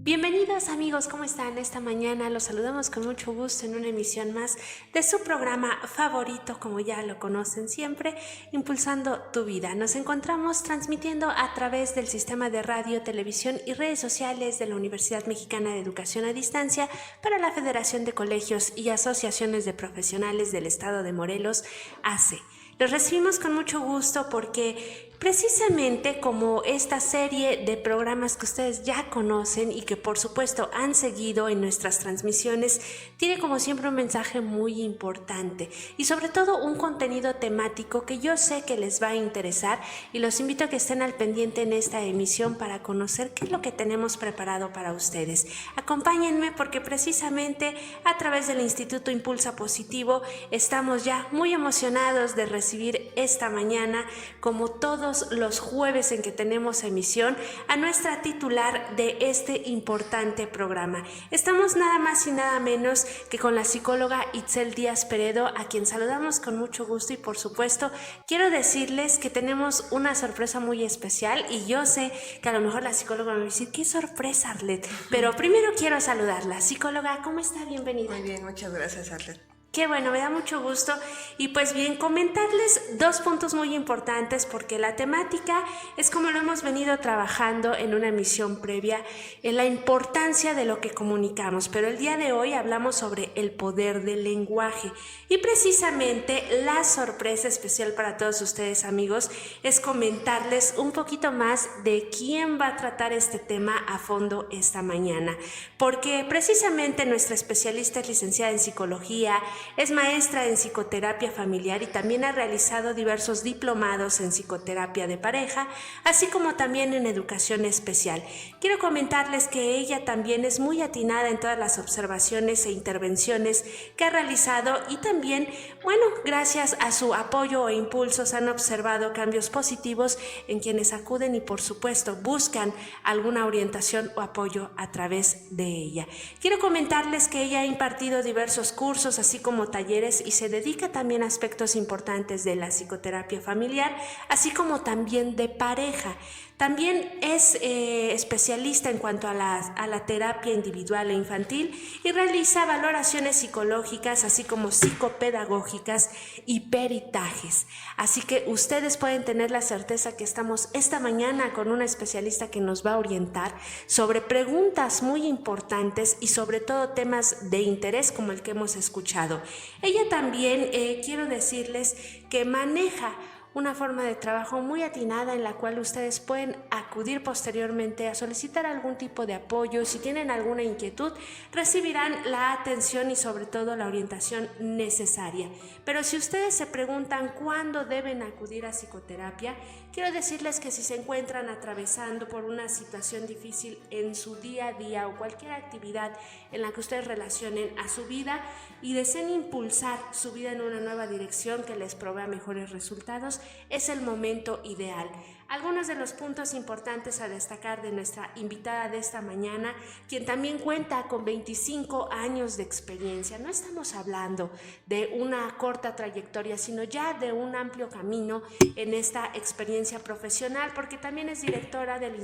Bienvenidos amigos, ¿cómo están? Esta mañana los saludamos con mucho gusto en una emisión más de su programa favorito, como ya lo conocen siempre, Impulsando tu Vida. Nos encontramos transmitiendo a través del sistema de radio, televisión y redes sociales de la Universidad Mexicana de Educación a Distancia para la Federación de Colegios y Asociaciones de Profesionales del Estado de Morelos, ACE. Los recibimos con mucho gusto porque precisamente como esta serie de programas que ustedes ya conocen y que por supuesto han seguido en nuestras transmisiones, tiene como siempre un mensaje muy importante y sobre todo un contenido temático que yo sé que les va a interesar, y los invito a que estén al pendiente en esta emisión para conocer qué es lo que tenemos preparado para ustedes. Acompáñenme porque precisamente a través del Instituto Impulsa Positivo estamos ya muy emocionados de recibir esta mañana, como todos los jueves en que tenemos emisión, a nuestra titular de este importante programa. Estamos nada más y nada menos que con la psicóloga Itzel Díaz Peredo, a quien saludamos con mucho gusto, y por supuesto quiero decirles que tenemos una sorpresa muy especial, y yo sé que a lo mejor la psicóloga me va a decir, ¿qué sorpresa, Arlet? Pero primero quiero saludarla. Psicóloga, ¿cómo está? Bienvenida. Muy bien, muchas gracias, Arlet. Qué bueno, me da mucho gusto. Y pues bien, comentarles dos puntos muy importantes, porque la temática es como lo hemos venido trabajando en una emisión previa, en la importancia de lo que comunicamos, pero el día de hoy hablamos sobre el poder del lenguaje, y precisamente la sorpresa especial para todos ustedes amigos es comentarles un poquito más de quién va a tratar este tema a fondo esta mañana, porque precisamente nuestra especialista es licenciada en psicología, es maestra en psicoterapia familiar y también ha realizado diversos diplomados en psicoterapia de pareja, así como también en educación especial. Quiero comentarles que ella también es muy atinada en todas las observaciones e intervenciones que ha realizado, y también, bueno, gracias a su apoyo e impulsos han observado cambios positivos en quienes acuden y por supuesto buscan alguna orientación o apoyo a través de ella. Quiero comentarles que ella ha impartido diversos cursos, así como talleres, y se dedica también a aspectos importantes de la psicoterapia familiar, así como también de pareja. También es especialista en cuanto a la terapia individual e infantil, y realiza valoraciones psicológicas, así como psicopedagógicas y peritajes. Así que ustedes pueden tener la certeza que estamos esta mañana con una especialista que nos va a orientar sobre preguntas muy importantes y sobre todo temas de interés como el que hemos escuchado. Ella también, quiero decirles que maneja una forma de trabajo muy atinada en la cual ustedes pueden acudir posteriormente a solicitar algún tipo de apoyo. Si tienen alguna inquietud, recibirán la atención y sobre todo la orientación necesaria. Pero si ustedes se preguntan cuándo deben acudir a psicoterapia, quiero decirles que si se encuentran atravesando por una situación difícil en su día a día o cualquier actividad en la que ustedes relacionen a su vida y deseen impulsar su vida en una nueva dirección que les provea mejores resultados, es el momento ideal. Algunos de los puntos importantes a destacar de nuestra invitada de esta mañana, quien también cuenta con 25 años de experiencia. No estamos hablando de una corta trayectoria, sino ya de un amplio camino en esta experiencia profesional, porque también es directora del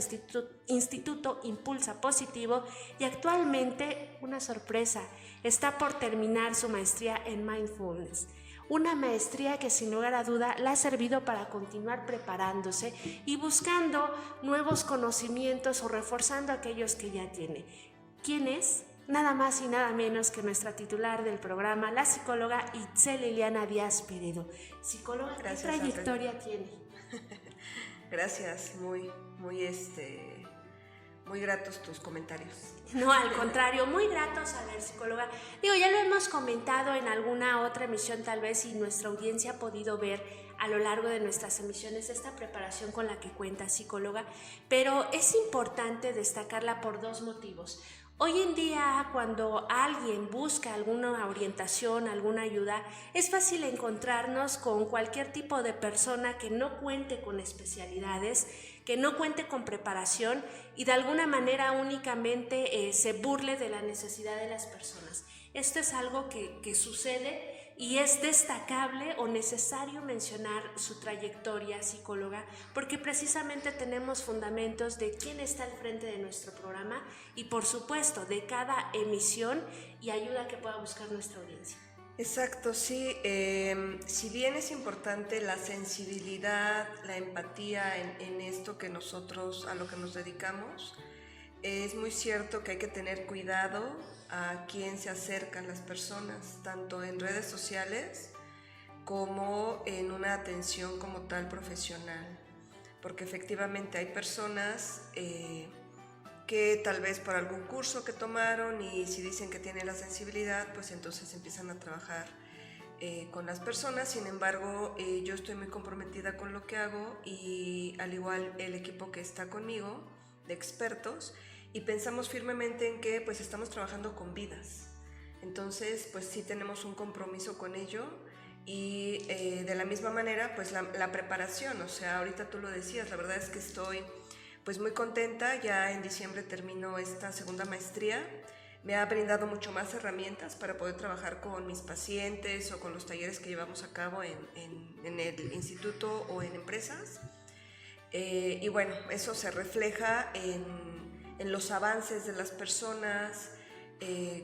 Instituto Impulsa Positivo, y actualmente, una sorpresa, está por terminar su maestría en Mindfulness. Una maestría que sin lugar a duda le ha servido para continuar preparándose y buscando nuevos conocimientos o reforzando aquellos que ya tiene. ¿Quién es? Nada más y nada menos que nuestra titular del programa, la psicóloga Itzel Liliana Díaz Peredo. Psicóloga, ¿qué trayectoria tiene? Gracias, muy gratos tus comentarios. No, al contrario, muy gratos. A ver, psicóloga, ya lo hemos comentado en alguna otra emisión tal vez, y nuestra audiencia ha podido ver a lo largo de nuestras emisiones esta preparación con la que cuenta, psicóloga, pero es importante destacarla por dos motivos. Hoy en día, cuando alguien busca alguna orientación, alguna ayuda, es fácil encontrarnos con cualquier tipo de persona que no cuente con especialidades, que no cuente con preparación y de alguna manera únicamente se burle de la necesidad de las personas. Esto es algo que sucede y es destacable o necesario mencionar su trayectoria, psicóloga, porque precisamente tenemos fundamentos de quién está al frente de nuestro programa y por supuesto de cada emisión y ayuda que pueda buscar nuestra audiencia. Exacto, sí. Si bien es importante la sensibilidad, la empatía en esto que nosotros, a lo que nos dedicamos, es muy cierto que hay que tener cuidado a quién se acercan las personas, tanto en redes sociales como en una atención como tal profesional, porque efectivamente hay personas que tal vez por algún curso que tomaron y si dicen que tienen la sensibilidad, pues entonces empiezan a trabajar con las personas. Sin embargo, yo estoy muy comprometida con lo que hago y al igual el equipo que está conmigo de expertos, y pensamos firmemente en que pues estamos trabajando con vidas. Entonces pues sí tenemos un compromiso con ello y de la misma manera pues la preparación, o sea, ahorita tú lo decías, la verdad es que estoy pues muy contenta. Ya en diciembre termino esta segunda maestría. Me ha brindado mucho más herramientas para poder trabajar con mis pacientes o con los talleres que llevamos a cabo en el instituto o en empresas. Y bueno, eso se refleja en los avances de las personas,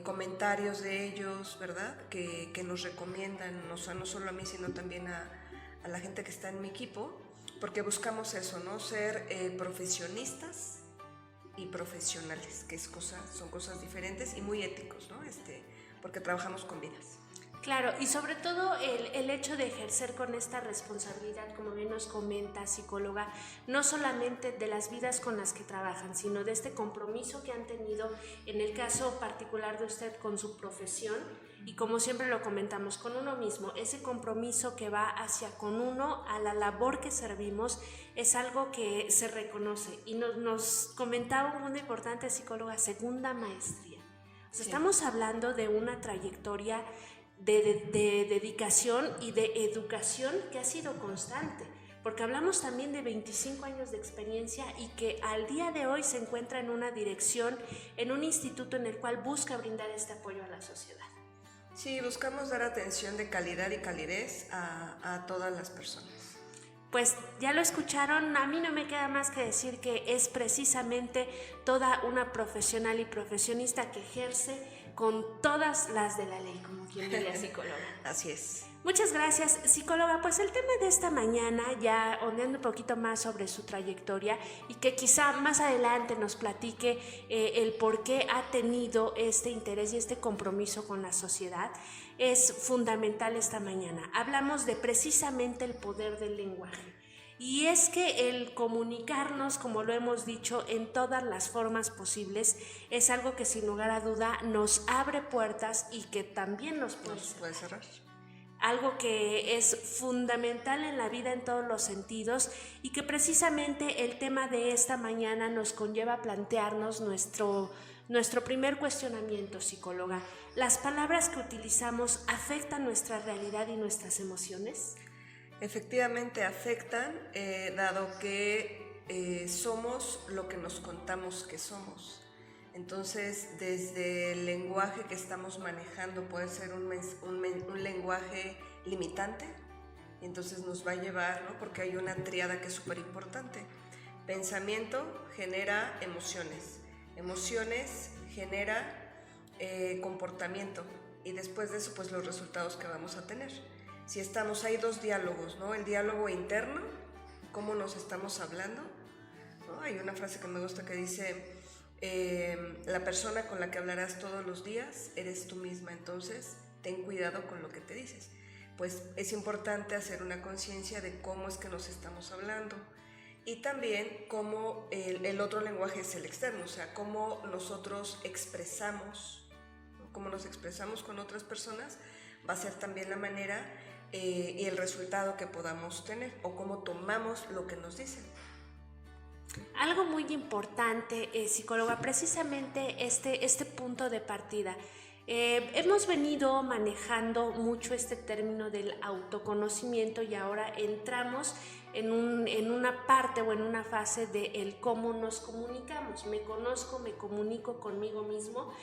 comentarios de ellos, ¿verdad? Que nos recomiendan, o sea, no solo a mí, sino también a la gente que está en mi equipo, porque buscamos eso, ¿no? Ser profesionistas y profesionales, que son cosas diferentes y muy éticos, ¿no? Porque trabajamos con vidas. Claro, y sobre todo el hecho de ejercer con esta responsabilidad, como bien nos comenta, psicóloga, no solamente de las vidas con las que trabajan, sino de este compromiso que han tenido, en el caso particular de usted, con su profesión, y como siempre lo comentamos, con uno mismo, ese compromiso que va hacia con uno, a la labor que servimos, es algo que se reconoce. Y nos comentaba un punto importante, psicóloga, segunda maestría. O sea, sí. Estamos hablando de una trayectoria de dedicación y de educación que ha sido constante, porque hablamos también de 25 años de experiencia y que al día de hoy se encuentra en una dirección, en un instituto en el cual busca brindar este apoyo a la sociedad. Sí, buscamos dar atención de calidad y calidez a todas las personas. Pues ya lo escucharon, a mí no me queda más que decir que es precisamente toda una profesional y profesionista que ejerce con todas las de la ley, como quien diría, psicóloga. Así es. Muchas gracias, psicóloga. Pues el tema de esta mañana, ya ondeando un poquito más sobre su trayectoria y que quizá más adelante nos platique el por qué ha tenido este interés y este compromiso con la sociedad, es fundamental esta mañana. Hablamos de precisamente el poder del lenguaje. Y es que el comunicarnos, como lo hemos dicho, en todas las formas posibles, es algo que sin lugar a duda nos abre puertas y que también nos puede cerrar. Algo que es fundamental en la vida en todos los sentidos y que precisamente el tema de esta mañana nos conlleva a plantearnos nuestro primer cuestionamiento, psicóloga. ¿Las palabras que utilizamos afectan nuestra realidad y nuestras emociones? Efectivamente afectan, dado que somos lo que nos contamos que somos. Entonces, desde el lenguaje que estamos manejando puede ser un lenguaje limitante, y entonces nos va a llevar, ¿no? Porque hay una tríada que es súper importante. Pensamiento genera emociones, emociones genera comportamiento, y después de eso, pues los resultados que vamos a tener. Si hay dos diálogos, ¿no? El diálogo interno, cómo nos estamos hablando, ¿no? Hay una frase que me gusta que dice: la persona con la que hablarás todos los días eres tú misma, entonces ten cuidado con lo que te dices. Pues es importante hacer una conciencia de cómo es que nos estamos hablando, y también cómo el otro lenguaje es el externo, o sea, cómo nosotros expresamos, ¿no? Cómo nos expresamos con otras personas va a ser también la manera y el resultado que podamos tener, o cómo tomamos lo que nos dicen. Algo muy importante, psicóloga, precisamente este punto de partida. Hemos venido manejando mucho este término del autoconocimiento y ahora entramos en una parte o en una fase de el cómo nos comunicamos. Me conozco, me comunico conmigo mismo.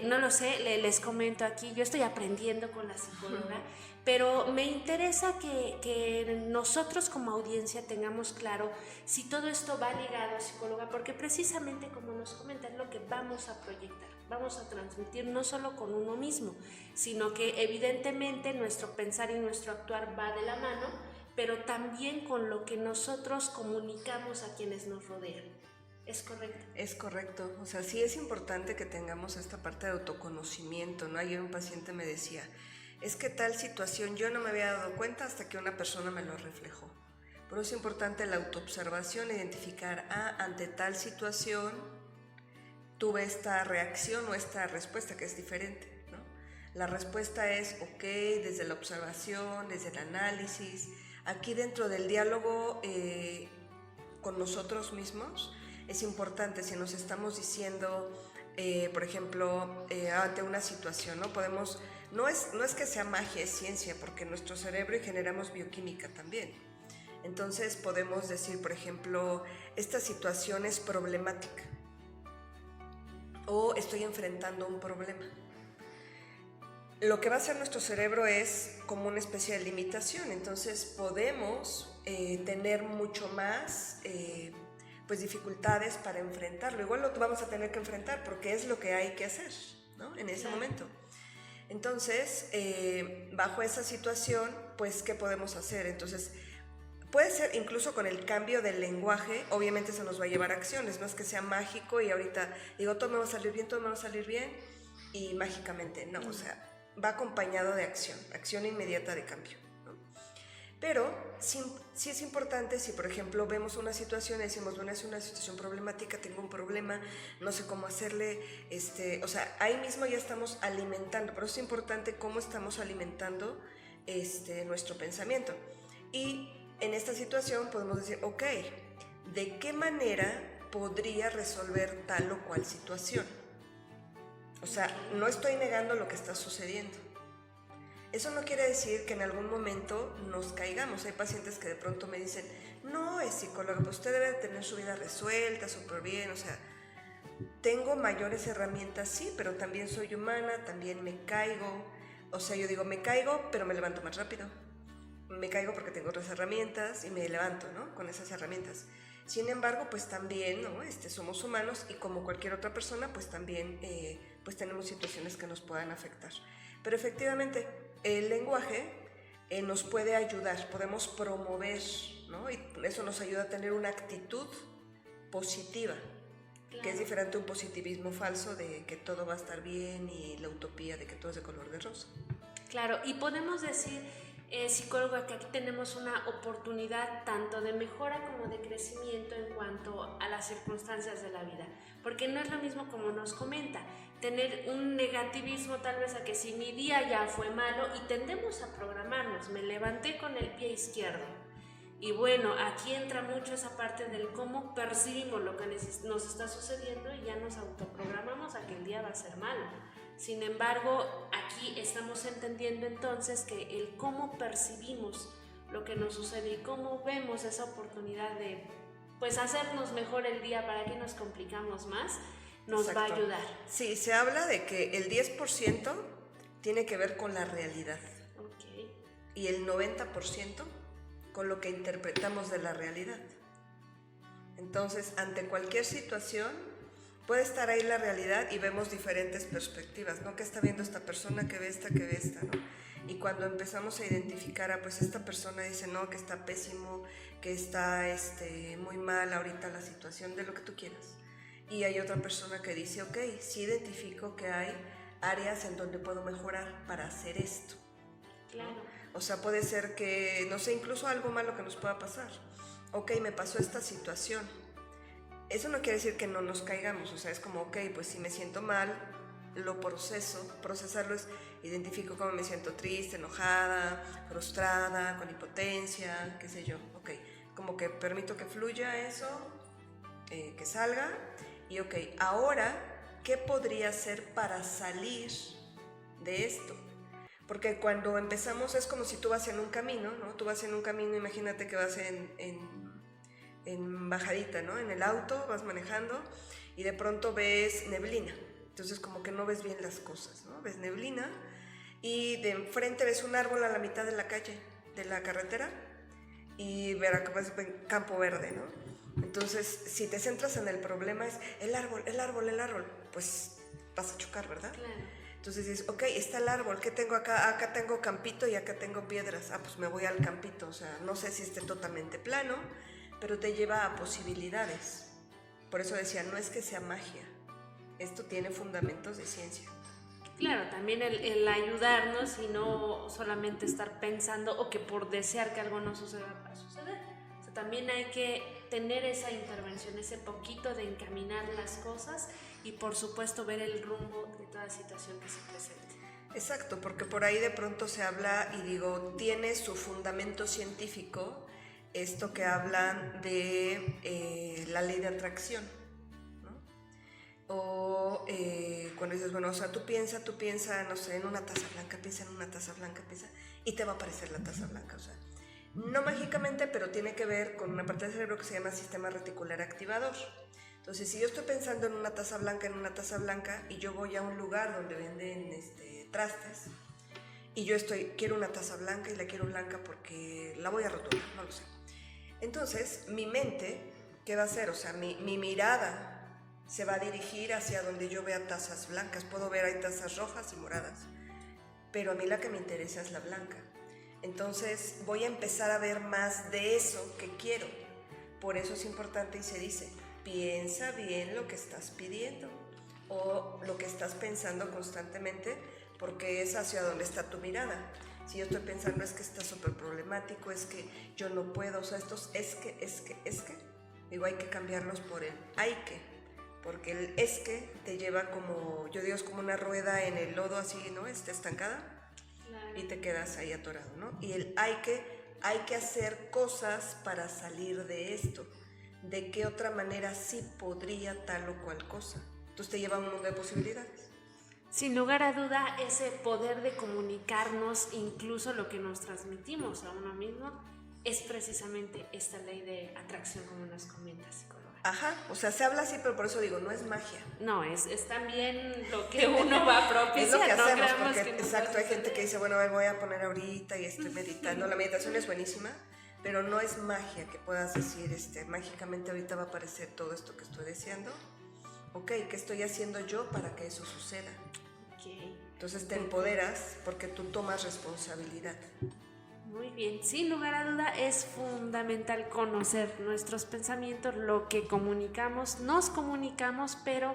No lo sé, les comento aquí, yo estoy aprendiendo con la psicóloga, pero me interesa que nosotros como audiencia tengamos claro si todo esto va ligado, psicóloga, porque precisamente como nos comenta es lo que vamos a proyectar, vamos a transmitir no solo con uno mismo, sino que evidentemente nuestro pensar y nuestro actuar va de la mano, pero también con lo que nosotros comunicamos a quienes nos rodean. ¿Es correcto? Es correcto. O sea, sí es importante que tengamos esta parte de autoconocimiento, ¿no? Ayer un paciente me decía, es que tal situación yo no me había dado cuenta hasta que una persona me lo reflejó. Por eso es importante la autoobservación, identificar, ante tal situación tuve esta reacción o esta respuesta que es diferente, ¿no? La respuesta es, ok, desde la observación, desde el análisis. Aquí dentro del diálogo con nosotros mismos es importante si nos estamos diciendo, por ejemplo, ante una situación, ¿no? No es que sea magia, es ciencia, porque nuestro cerebro y generamos bioquímica también. Entonces podemos decir, por ejemplo, esta situación es problemática o estoy enfrentando un problema. Lo que va a hacer nuestro cerebro es como una especie de limitación, entonces podemos tener mucho más pues dificultades para enfrentarlo. Igual lo vamos a tener que enfrentar porque es lo que hay que hacer, ¿no? En ese momento. Entonces, bajo esa situación, pues, ¿qué podemos hacer? Entonces, puede ser incluso con el cambio del lenguaje, obviamente eso nos va a llevar a acciones, no es que sea mágico y ahorita digo todo me va a salir bien, todo me va a salir bien y mágicamente, no, o sea, va acompañado de acción inmediata de cambio, ¿no? Pero sí es importante si, por ejemplo, vemos una situación y decimos, bueno, es una situación problemática, tengo un problema, no sé cómo hacerle, o sea, ahí mismo ya estamos alimentando, pero es importante cómo estamos alimentando nuestro pensamiento. Y en esta situación podemos decir, ok, ¿de qué manera podría resolver tal o cual situación? O sea, no estoy negando lo que está sucediendo. Eso no quiere decir que en algún momento nos caigamos. Hay pacientes que de pronto me dicen, no, es psicóloga, pues usted debe tener su vida resuelta, súper bien, o sea, tengo mayores herramientas, sí, pero también soy humana, también me caigo. O sea, yo digo, me caigo, pero me levanto más rápido. Me caigo porque tengo otras herramientas y me levanto, ¿no? Con esas herramientas. Sin embargo, pues también, ¿no? Somos humanos y como cualquier otra persona, pues también pues tenemos situaciones que nos puedan afectar. Pero efectivamente, el lenguaje nos puede ayudar, podemos promover, ¿no? Y eso nos ayuda a tener una actitud positiva, claro, que es diferente a un positivismo falso de que todo va a estar bien y la utopía de que todo es de color de rosa. Claro, y podemos decir, psicóloga, que aquí tenemos una oportunidad tanto de mejora como de crecimiento en cuanto a las circunstancias de la vida, porque no es lo mismo como nos comenta, tener un negativismo tal vez a que si mi día ya fue malo y tendemos a programarnos, me levanté con el pie izquierdo. Y bueno, aquí entra mucho esa parte del cómo percibimos lo que nos está sucediendo y ya nos autoprogramamos a que el día va a ser malo. Sin embargo, aquí estamos entendiendo entonces que el cómo percibimos lo que nos sucede y cómo vemos esa oportunidad de pues hacernos mejor el día para que nos complicamos más, nos va a ayudar. Sí, se habla de que el 10% tiene que ver con la realidad. Okay. Y el 90% con lo que interpretamos de la realidad. Entonces, ante cualquier situación, puede estar ahí la realidad y vemos diferentes perspectivas, ¿no? ¿Qué está viendo esta persona? ¿Qué ve esta? ¿Qué ve esta? ¿No? Y cuando empezamos a identificar, pues esta persona dice, no, que está pésimo, que está muy mal ahorita la situación, de lo que tú quieras. Y hay otra persona que dice, ok, sí identifico que hay áreas en donde puedo mejorar para hacer esto. Claro. O sea, puede ser que, no sé, incluso algo malo que nos pueda pasar. Ok, me pasó esta situación. Eso no quiere decir que no nos caigamos, o sea, es como, ok, pues si me siento mal, lo procesarlo es, identifico cómo me siento triste, enojada, frustrada, con impotencia, qué sé yo, ok, como que permito que fluya eso, que salga, y ok, ahora, ¿qué podría hacer para salir de esto. Porque cuando empezamos es como si tú vas en un camino, ¿no? Tú vas en un camino, imagínate que vas en bajadita, ¿no? En el auto, vas manejando y de pronto ves neblina. Entonces como que no ves bien las cosas, ¿no? Ves neblina y de enfrente ves un árbol a la mitad de la calle, de la carretera, y verás que ves campo verde, ¿no? Entonces, si te centras en el problema es el árbol, pues vas a chocar, ¿verdad? Claro. Entonces dices, ok, está el árbol, ¿qué tengo acá? Acá tengo campito y acá tengo piedras. Ah, pues me voy al campito, o sea, no sé si esté totalmente plano, pero te lleva a posibilidades. Por eso decía, no es que sea magia, esto tiene fundamentos de ciencia. Claro, también el ayudarnos y no solamente estar pensando o que por desear que algo no suceda va a suceder. O sea, también hay que tener esa intervención, ese poquito de encaminar las cosas y por supuesto ver el rumbo de toda situación que se presente. Exacto, porque por ahí de pronto se habla y digo, tiene su fundamento científico esto que hablan de la ley de atracción. O cuando dices, bueno, o sea, tú piensa, no sé, en una taza blanca, piensa, y te va a aparecer la taza blanca, o sea, no mágicamente, pero tiene que ver con una parte del cerebro que se llama sistema reticular activador. Entonces, si yo estoy pensando en una taza blanca, y yo voy a un lugar donde venden trastes, y yo quiero una taza blanca y la quiero blanca porque la voy a rotular, no lo sé. Entonces, mi mente, ¿qué va a hacer? O sea, mi mirada se va a dirigir hacia donde yo vea tazas blancas. Puedo ver, hay tazas rojas y moradas, pero a mí la que me interesa es la blanca. Entonces voy a empezar a ver más de eso que quiero. Por eso es importante y se dice, piensa bien lo que estás pidiendo o lo que estás pensando constantemente, porque es hacia donde está tu mirada. Si yo estoy pensando es que está súper problemático, es que yo no puedo, o sea, estos es que, digo, hay que cambiarlos por el hay que. Porque el es que te lleva como, yo digo, es como una rueda en el lodo así, ¿no? Está estancada. Claro. Y te quedas ahí atorado, ¿no? Y el hay que hacer cosas para salir de esto. ¿De qué otra manera sí podría tal o cual cosa? Entonces te lleva a un mundo de posibilidades. Sin lugar a duda, ese poder de comunicarnos, incluso lo que nos transmitimos a uno mismo, es precisamente esta ley de atracción, como nos comentas, psicóloga. Ajá, o sea, se habla así, pero por eso digo, no es magia. No, es también lo que uno va a propiciar. Es lo que hacemos, no porque exacto, hay gente que dice, bueno, me voy a poner ahorita y estoy meditando. La meditación es buenísima, pero no es magia que puedas decir, mágicamente ahorita va a aparecer todo esto que estoy deseando. Ok, ¿qué estoy haciendo yo para que eso suceda? Okay. Entonces te empoderas porque tú tomas responsabilidad. Muy bien, sin lugar a duda es fundamental conocer nuestros pensamientos, lo que comunicamos, nos comunicamos, pero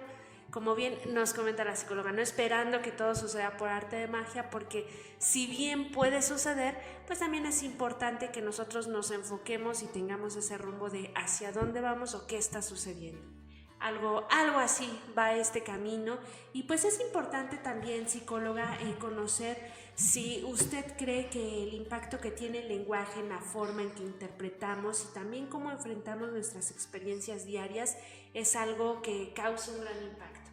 como bien nos comenta la psicóloga, no esperando que todo suceda por arte de magia, porque si bien puede suceder, pues también es importante que nosotros nos enfoquemos y tengamos ese rumbo de hacia dónde vamos o qué está sucediendo. Algo así va este camino y pues es importante también, psicóloga, conocer si usted cree que el impacto que tiene el lenguaje en la forma en que interpretamos y también cómo enfrentamos nuestras experiencias diarias es algo que causa un gran impacto.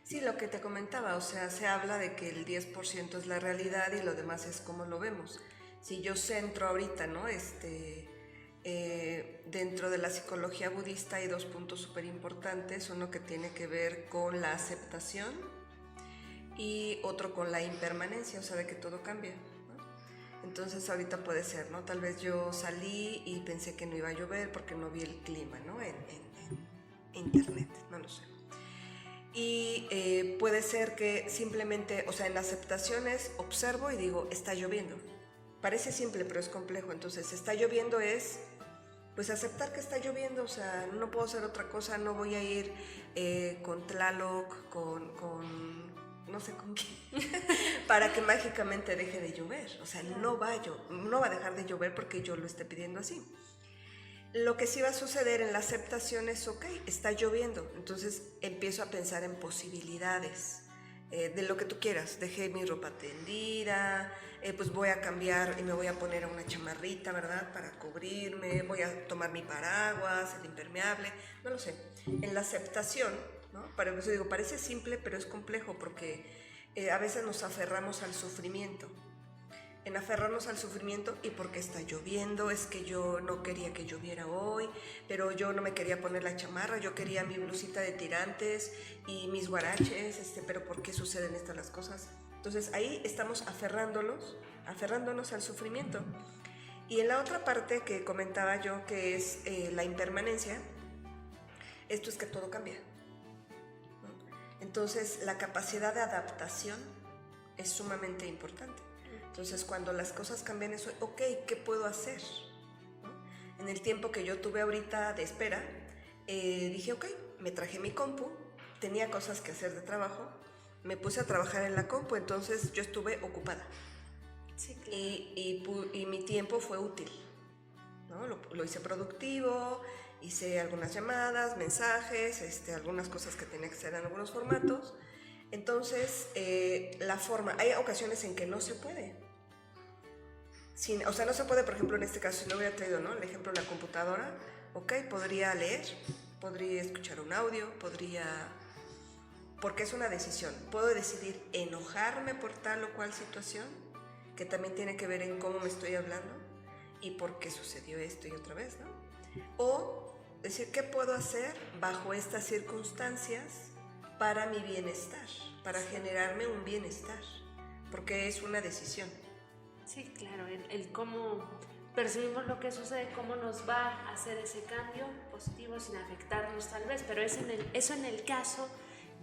Sí, lo que te comentaba, o sea, se habla de que el 10% es la realidad y lo demás es como lo vemos. Si yo centro ahorita, ¿no? Dentro de la psicología budista hay 2 puntos súper importantes, uno que tiene que ver con la aceptación y otro con la impermanencia, o sea, de que todo cambia, ¿no? Entonces ahorita puede ser, ¿no? Tal vez yo salí y pensé que no iba a llover porque no vi el clima, ¿no? En internet, no lo sé. Y puede ser que simplemente, o sea, en la aceptación es observo y digo, está lloviendo. Parece simple, pero es complejo. Entonces, está lloviendo es, pues, aceptar que está lloviendo. O sea, no puedo hacer otra cosa, no voy a ir con Tlaloc, con no sé con quién, para que mágicamente deje de llover. O sea, no va a dejar de llover porque yo lo esté pidiendo así. Lo que sí va a suceder en la aceptación es, ok, está lloviendo. Entonces, empiezo a pensar en posibilidades. De lo que tú quieras, dejé mi ropa tendida, pues voy a cambiar y me voy a poner una chamarrita, ¿verdad? Para cubrirme, voy a tomar mi paraguas, el impermeable, no lo sé. En la aceptación, ¿no? Para eso digo, parece simple, pero es complejo porque a veces nos aferramos al sufrimiento. En aferrarnos al sufrimiento, y porque está lloviendo, es que yo no quería que lloviera hoy, pero yo no me quería poner la chamarra, yo quería mi blusita de tirantes y mis guaraches, pero ¿por qué suceden estas las cosas? Entonces ahí estamos aferrándonos al sufrimiento. Y en la otra parte que comentaba yo, que es la impermanencia, esto es que todo cambia, ¿no? Entonces la capacidad de adaptación es sumamente importante. Entonces, cuando las cosas cambian, eso, ok, ¿qué puedo hacer? ¿No? En el tiempo que yo tuve ahorita de espera, dije, ok, me traje mi compu, tenía cosas que hacer de trabajo, me puse a trabajar en la compu, entonces yo estuve ocupada. Sí, claro. Y mi tiempo fue útil, ¿no? Lo hice productivo, hice algunas llamadas, mensajes, algunas cosas que tenía que hacer en algunos formatos. Entonces, la forma, hay ocasiones en que no se puede. O sea, no se puede, por ejemplo, en este caso, si no hubiera traído, ¿no?, el ejemplo de la computadora, ok, podría leer, podría escuchar un audio, porque es una decisión. Puedo decidir enojarme por tal o cual situación, que también tiene que ver en cómo me estoy hablando y por qué sucedió esto y otra vez, ¿no? O decir, ¿qué puedo hacer bajo estas circunstancias para mi bienestar, para generarme un bienestar? Porque es una decisión. Sí, claro, el cómo percibimos lo que sucede, cómo nos va a hacer ese cambio positivo sin afectarnos tal vez, pero eso en el caso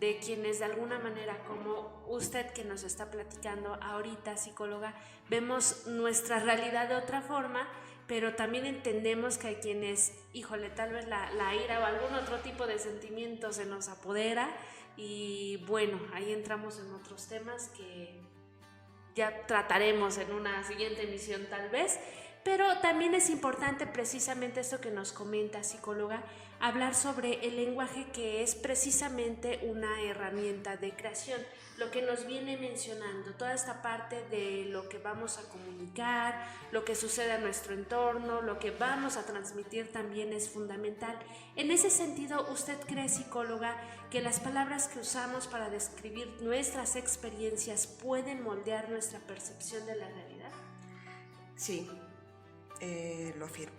de quienes de alguna manera, como usted que nos está platicando ahorita, psicóloga, vemos nuestra realidad de otra forma, pero también entendemos que hay quienes, híjole, tal vez la ira o algún otro tipo de sentimiento se nos apodera y bueno, ahí entramos en otros temas que ya trataremos en una siguiente emisión tal vez, pero también es importante precisamente esto que nos comenta, psicóloga, hablar sobre el lenguaje, que es precisamente una herramienta de creación, lo que nos viene mencionando, toda esta parte de lo que vamos a comunicar, lo que sucede a nuestro entorno, lo que vamos a transmitir también es fundamental. En ese sentido, ¿usted cree, psicóloga, que las palabras que usamos para describir nuestras experiencias pueden moldear nuestra percepción de la realidad? Sí, lo afirmo.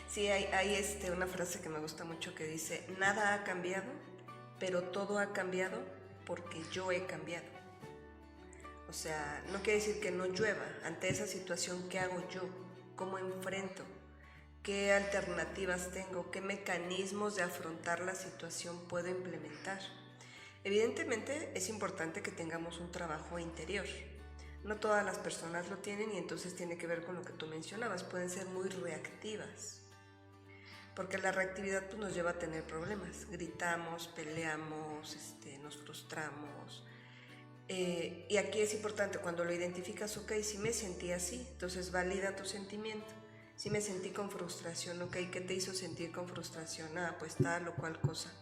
Sí, hay una frase que me gusta mucho que dice, nada ha cambiado, pero todo ha cambiado porque yo he cambiado. O sea, no quiere decir que no llueva. Ante esa situación, ¿qué hago yo? ¿Cómo enfrento? ¿Qué alternativas tengo? ¿Qué mecanismos de afrontar la situación puedo implementar? Evidentemente es importante que tengamos un trabajo interior. No todas las personas lo tienen y entonces tiene que ver con lo que tú mencionabas. Pueden ser muy reactivas, porque la reactividad pues, nos lleva a tener problemas. Gritamos, peleamos, nos frustramos. Y aquí es importante cuando lo identificas, ok, sí me sentí así, entonces valida tu sentimiento. Sí me sentí con frustración, ok, ¿qué te hizo sentir con frustración? Ah, pues tal o cual cosa.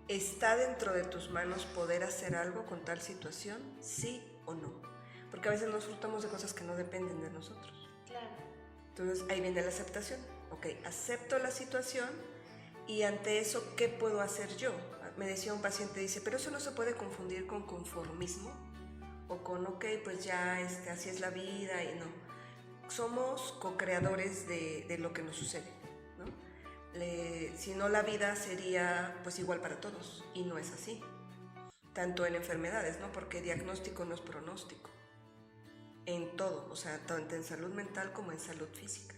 ¿Está dentro de tus manos poder hacer algo con tal situación? ¿Sí o no? Porque a veces nos frustramos de cosas que no dependen de nosotros. Claro. Entonces ahí viene la aceptación. Ok, acepto la situación y ante eso, ¿qué puedo hacer yo? Me decía un paciente, dice, pero eso no se puede confundir con conformismo o con, ok, pues ya así es la vida y no. Somos co-creadores de lo que nos sucede, ¿no? Si no, la vida sería pues igual para todos y no es así. Tanto en enfermedades, ¿no? Porque diagnóstico no es pronóstico. En todo, o sea, tanto en salud mental como en salud física.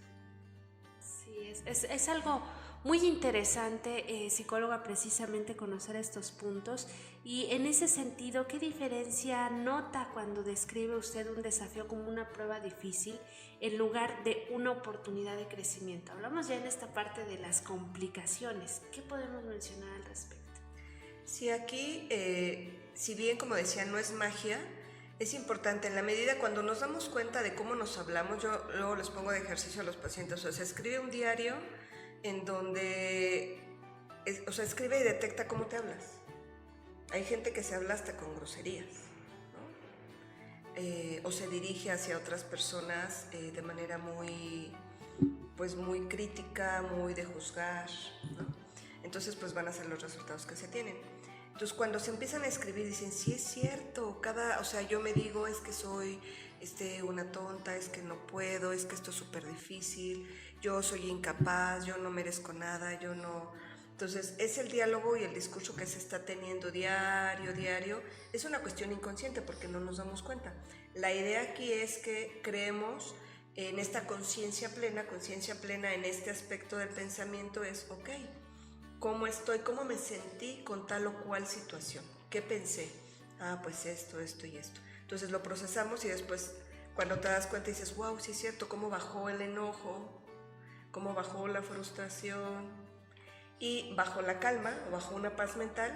Sí, es algo muy interesante, psicóloga, precisamente conocer estos puntos. Y en ese sentido, ¿qué diferencia nota cuando describe usted un desafío como una prueba difícil en lugar de una oportunidad de crecimiento? Hablamos ya en esta parte de las complicaciones. ¿Qué podemos mencionar al respecto? Sí, aquí, si bien, como decía, no es magia, es importante en la medida cuando nos damos cuenta de cómo nos hablamos. Yo luego les pongo de ejercicio a los pacientes, o sea, escribe un diario en donde, escribe y detecta cómo te hablas. Hay gente que se habla hasta con groserías, ¿no? O se dirige hacia otras personas de manera muy crítica, muy de juzgar, ¿no? Entonces pues van a ser los resultados que se tienen. Entonces cuando se empiezan a escribir dicen, sí es cierto, o sea, yo me digo, es que soy una tonta, es que no puedo, es que esto es súper difícil, yo soy incapaz, yo no merezco nada, yo no... Entonces es el diálogo y el discurso que se está teniendo diario, es una cuestión inconsciente porque no nos damos cuenta. La idea aquí es que creemos en esta conciencia plena en este aspecto del pensamiento es, ok, ¿cómo estoy? ¿Cómo me sentí con tal o cual situación? ¿Qué pensé? Ah, pues esto y esto. Entonces lo procesamos y después cuando te das cuenta dices, wow, sí es cierto, cómo bajó el enojo, cómo bajó la frustración, y bajo la calma o bajo una paz mental,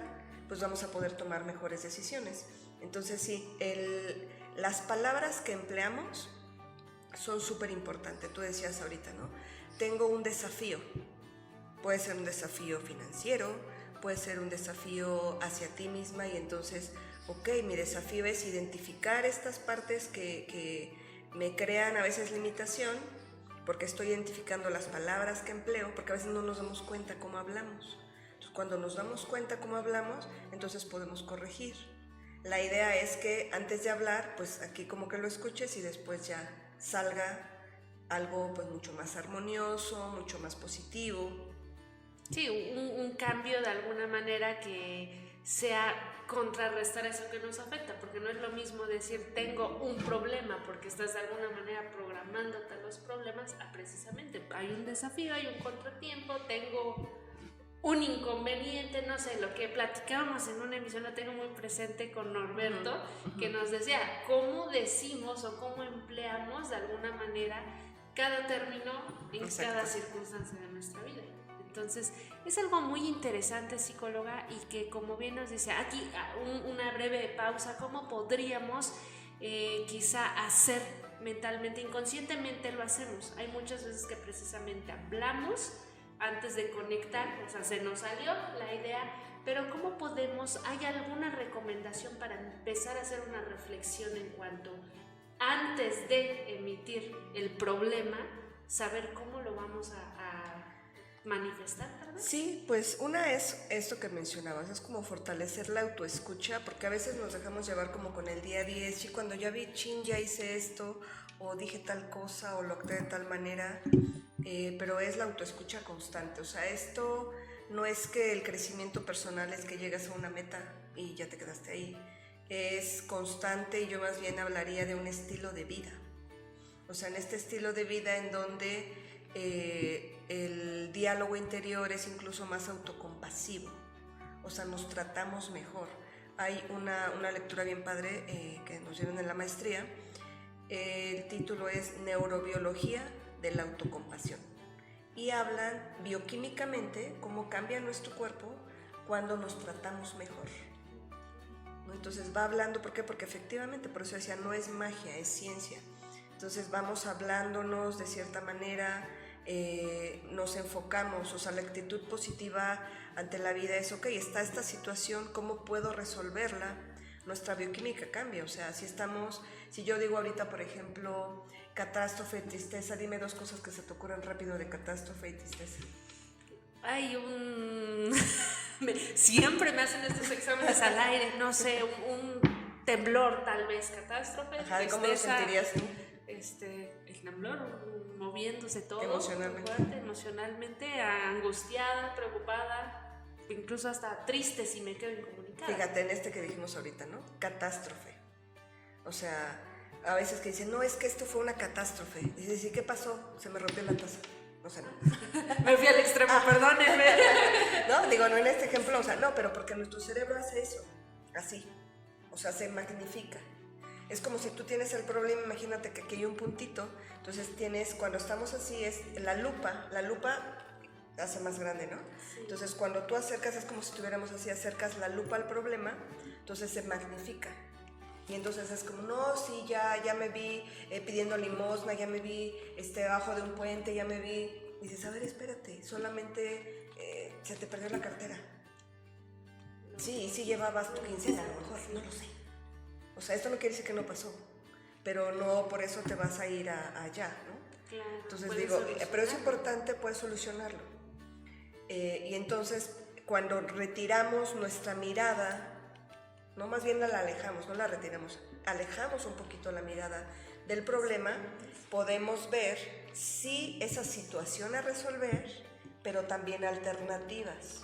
pues vamos a poder tomar mejores decisiones. Entonces sí, las palabras que empleamos son súper importantes. Tú decías ahorita, ¿no? Tengo un desafío. Puede ser un desafío financiero, puede ser un desafío hacia ti misma y entonces, ok, mi desafío es identificar estas partes que me crean a veces limitación, porque estoy identificando las palabras que empleo, porque a veces no nos damos cuenta cómo hablamos. Entonces, cuando nos damos cuenta cómo hablamos, entonces podemos corregir. La idea es que antes de hablar, pues aquí como que lo escuches y después ya salga algo pues mucho más armonioso, mucho más positivo. Sí, un cambio de alguna manera que sea contrarrestar eso que nos afecta, porque no es lo mismo decir tengo un problema, porque estás de alguna manera programándote los problemas a precisamente hay un desafío, hay un contratiempo, tengo un inconveniente, no sé, lo que platicábamos en una emisión, lo tengo muy presente con Norberto, que nos decía cómo decimos o cómo empleamos de alguna manera cada término en cada circunstancia de nuestra vida. Entonces, es algo muy interesante, psicóloga, y que como bien nos dice, aquí una breve pausa, ¿cómo podríamos quizá hacer mentalmente, inconscientemente lo hacemos? Hay muchas veces que precisamente hablamos antes de conectar, o sea, se nos salió la idea, pero ¿cómo podemos, hay alguna recomendación para empezar a hacer una reflexión en cuanto, antes de emitir el problema, saber cómo lo vamos a manifestar, ¿verdad? Sí, pues una es esto que mencionabas, es como fortalecer la autoescucha, porque a veces nos dejamos llevar como con el día a día, y cuando ya vi, ya hice esto, o dije tal cosa, o lo actué de tal manera, pero es la autoescucha constante. O sea, esto no es que el crecimiento personal es que llegas a una meta y ya te quedaste ahí, es constante, y yo más bien hablaría de un estilo de vida. O sea, en este estilo de vida en donde el diálogo interior es incluso más autocompasivo, o sea, nos tratamos mejor. Hay una lectura bien padre que nos llevan en la maestría, el título es Neurobiología de la autocompasión, y hablan bioquímicamente cómo cambia nuestro cuerpo cuando nos tratamos mejor, ¿no? Entonces va hablando, ¿por qué? Porque efectivamente, por eso decía, no es magia, es ciencia. Entonces vamos hablándonos de cierta manera, nos enfocamos, o sea, la actitud positiva ante la vida es, ok, está esta situación, ¿cómo puedo resolverla? Nuestra bioquímica cambia, o sea, si yo digo ahorita, por ejemplo, catástrofe, tristeza, dime dos cosas que se te ocurran rápido de catástrofe y tristeza. Hay siempre me hacen estos exámenes al aire, no sé, un temblor tal vez, catástrofe, ajá, tristeza, ¿cómo lo sentirías tú? El temblor, moviéndose todo, emocionalmente, angustiada, preocupada, incluso hasta triste si me quedo incomunicada. Fíjate en este que dijimos ahorita, ¿no? Catástrofe. O sea, a veces que dicen, no, es que esto fue una catástrofe. Dices, ¿y qué pasó? Se me rompió la taza. O sea, no. Me fui al extremo, perdónenme. No, digo, no en este ejemplo, o sea, no, pero porque nuestro cerebro hace eso, así. O sea, se magnifica. Es como si tú tienes el problema, imagínate que aquí hay un puntito, entonces tienes, cuando estamos así, es la lupa hace más grande, ¿no? Sí. Entonces cuando tú acercas, es como si estuviéramos así, acercas la lupa al problema, entonces se magnifica. Y entonces es como, no, sí, ya me vi pidiendo limosna, ya me vi abajo de un puente, ya me vi. Y dices, a ver, espérate, solamente se te perdió la cartera. Sí, sí llevabas tu quincena, a lo mejor, no lo sé. O sea, esto no quiere decir que no pasó, pero no por eso te vas a ir allá, ¿no? Claro. Entonces digo, pero es importante, puedes solucionarlo. Y entonces, cuando retiramos nuestra mirada, no, más bien la alejamos, no la retiramos, alejamos un poquito la mirada del problema, podemos ver sí esa situación a resolver, pero también alternativas.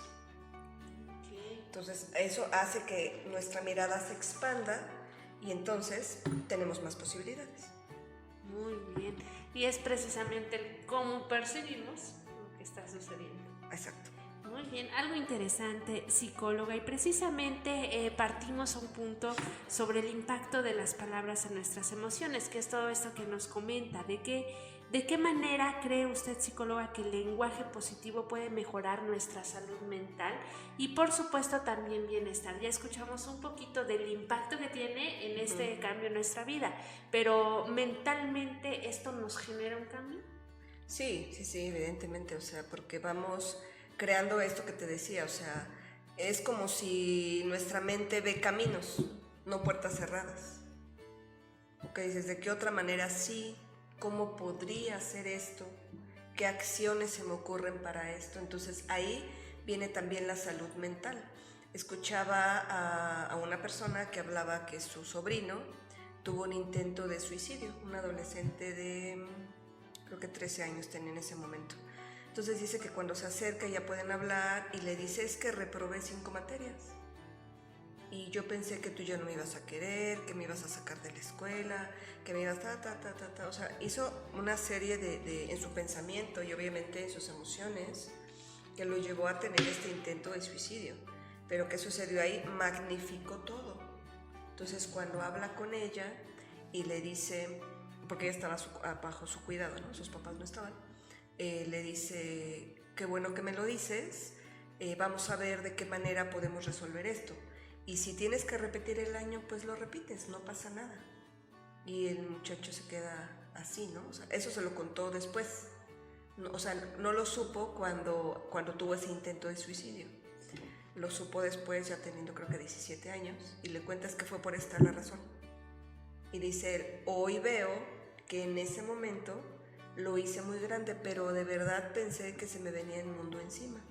Entonces eso hace que nuestra mirada se expanda y entonces tenemos más posibilidades. Muy bien. Y es precisamente el cómo percibimos lo que está sucediendo. Exacto. Muy bien, algo interesante, psicóloga, y precisamente partimos a un punto sobre el impacto de las palabras en nuestras emociones, que es todo esto que nos comenta, de qué manera cree usted, psicóloga, que el lenguaje positivo puede mejorar nuestra salud mental y por supuesto también bienestar. Ya escuchamos un poquito del impacto que tiene en este cambio en nuestra vida, pero mentalmente esto nos genera un cambio. Sí, evidentemente, o sea, porque vamos creando esto que te decía, o sea, es como si nuestra mente ve caminos, no puertas cerradas. Ok, dices, ¿de qué otra manera sí? ¿Cómo podría hacer esto? ¿Qué acciones se me ocurren para esto? Entonces ahí viene también la salud mental. Escuchaba a una persona que hablaba que su sobrino tuvo un intento de suicidio, un adolescente de, creo que 13 años tenía en ese momento. Entonces dice que cuando se acerca ya pueden hablar y le dice, es que reprobé 5 materias. Y yo pensé que tú ya no me ibas a querer, que me ibas a sacar de la escuela, que me ibas O sea, hizo una serie en su pensamiento y obviamente en sus emociones que lo llevó a tener este intento de suicidio. Pero ¿qué sucedió ahí? Magnificó todo. Entonces cuando habla con ella y le dice, porque ella estaba bajo su cuidado, ¿no? Sus papás no estaban. Le dice, qué bueno que me lo dices, vamos a ver de qué manera podemos resolver esto. Y si tienes que repetir el año, pues lo repites, no pasa nada. Y el muchacho se queda así, ¿no? O sea, eso se lo contó después. No, o sea, no lo supo cuando tuvo ese intento de suicidio. Lo supo después, ya teniendo creo que 17 años, y le cuentas que fue por esta la razón. Y dice, hoy veo que en ese momento lo hice muy grande, pero de verdad pensé que se me venía el mundo encima.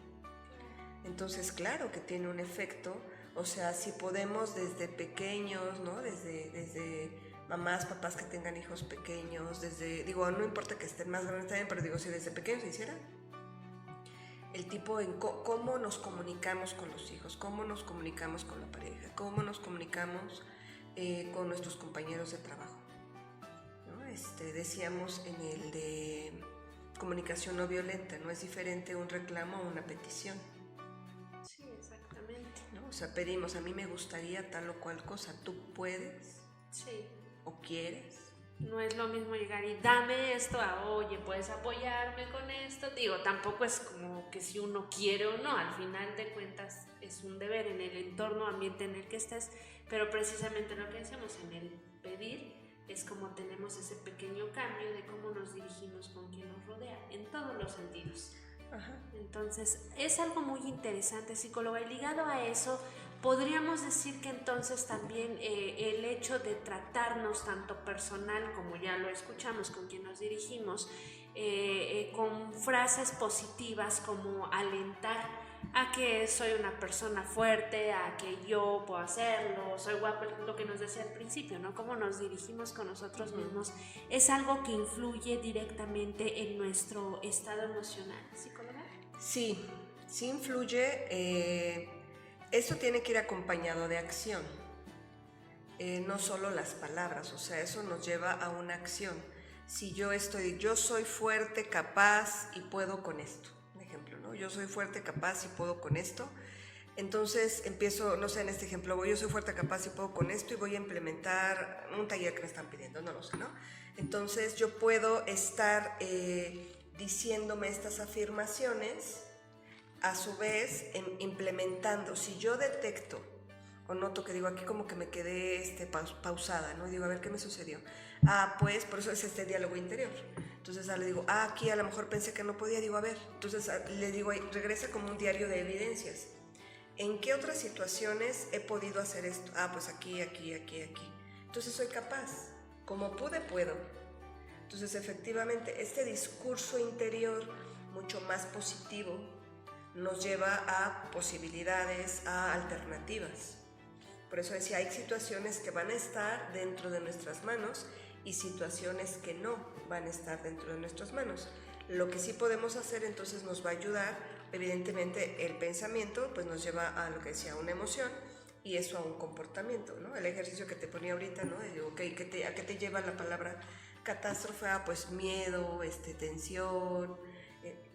Entonces, claro que tiene un efecto, o sea, si podemos desde pequeños, ¿no? Desde mamás, papás que tengan hijos pequeños, digo, no importa que estén más grandes también, pero digo, si desde pequeños se hiciera, el tipo en cómo nos comunicamos con los hijos, cómo nos comunicamos con la pareja, cómo nos comunicamos con nuestros compañeros de trabajo. Decíamos en el de comunicación no violenta, no es diferente un reclamo a una petición. Sí, exactamente. ¿No? O sea, pedimos, a mí me gustaría tal o cual cosa, ¿tú puedes? Sí. ¿O quieres? No es lo mismo llegar y dame esto a, oye, puedes apoyarme con esto. Digo, tampoco es como que si uno quiere o no, al final de cuentas es un deber en el entorno, ambiente en el que estés, pero precisamente lo que decíamos en el pedir es como tenemos ese pequeño cambio de cómo nos dirigimos con quien nos rodea, en todos los sentidos. Ajá. Entonces, es algo muy interesante, psicóloga, y ligado a eso, podríamos decir que entonces también el hecho de tratarnos tanto personal, como ya lo escuchamos, con quien nos dirigimos, con frases positivas como alentar a que soy una persona fuerte, a que yo puedo hacerlo, soy guapo, lo que nos decía al principio, ¿no? Cómo nos dirigimos con nosotros mismos es algo que influye directamente en nuestro estado emocional. ¿Psicóloga? Sí influye. Esto tiene que ir acompañado de acción, no solo las palabras, o sea, eso nos lleva a una acción. Si yo soy fuerte, capaz y puedo con esto, un ejemplo, ¿no? Yo soy fuerte, capaz y puedo con esto. Entonces empiezo, no sé, en este ejemplo, yo soy fuerte, capaz y puedo con esto y voy a implementar un taller que me están pidiendo, no lo sé, ¿no? Entonces yo puedo estar diciéndome estas afirmaciones, a su vez implementando. Si yo detecto o noto que digo aquí como que me quedé pausada, ¿no? Y digo, a ver, ¿qué me sucedió? Pues por eso es este diálogo interior. Entonces le digo, aquí a lo mejor pensé que no podía, digo, a ver. Entonces le digo, regresa como un diario de evidencias. ¿En qué otras situaciones he podido hacer esto? Pues aquí. Entonces soy capaz. Como pude, puedo. Entonces efectivamente este discurso interior mucho más positivo nos lleva a posibilidades, a alternativas. Por eso decía, hay situaciones que van a estar dentro de nuestras manos y situaciones que no van a estar dentro de nuestras manos. Lo que sí podemos hacer entonces nos va a ayudar, evidentemente el pensamiento pues nos lleva a lo que decía, una emoción y eso a un comportamiento, ¿no? El ejercicio que te ponía ahorita, ¿no? Okay, ¿a qué te lleva la palabra catástrofe? Pues miedo, tensión,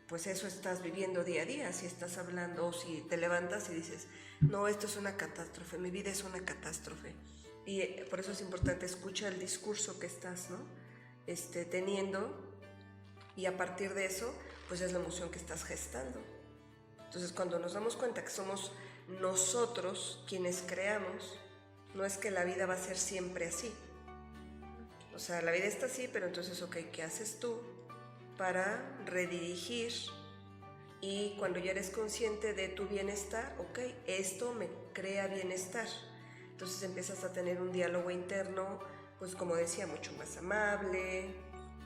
pues eso estás viviendo día a día. Si estás hablando o si te levantas y dices, no, esto es una catástrofe, mi vida es una catástrofe. Y por eso es importante escuchar el discurso que estás, ¿no? Teniendo, y a partir de eso, pues es la emoción que estás gestando. Entonces, cuando nos damos cuenta que somos nosotros quienes creamos, no es que la vida va a ser siempre así. O sea, la vida está así, pero entonces, ok, ¿qué haces tú para redirigir? Y cuando ya eres consciente de tu bienestar, ok, esto me crea bienestar. Entonces empiezas a tener un diálogo interno, pues como decía, mucho más amable.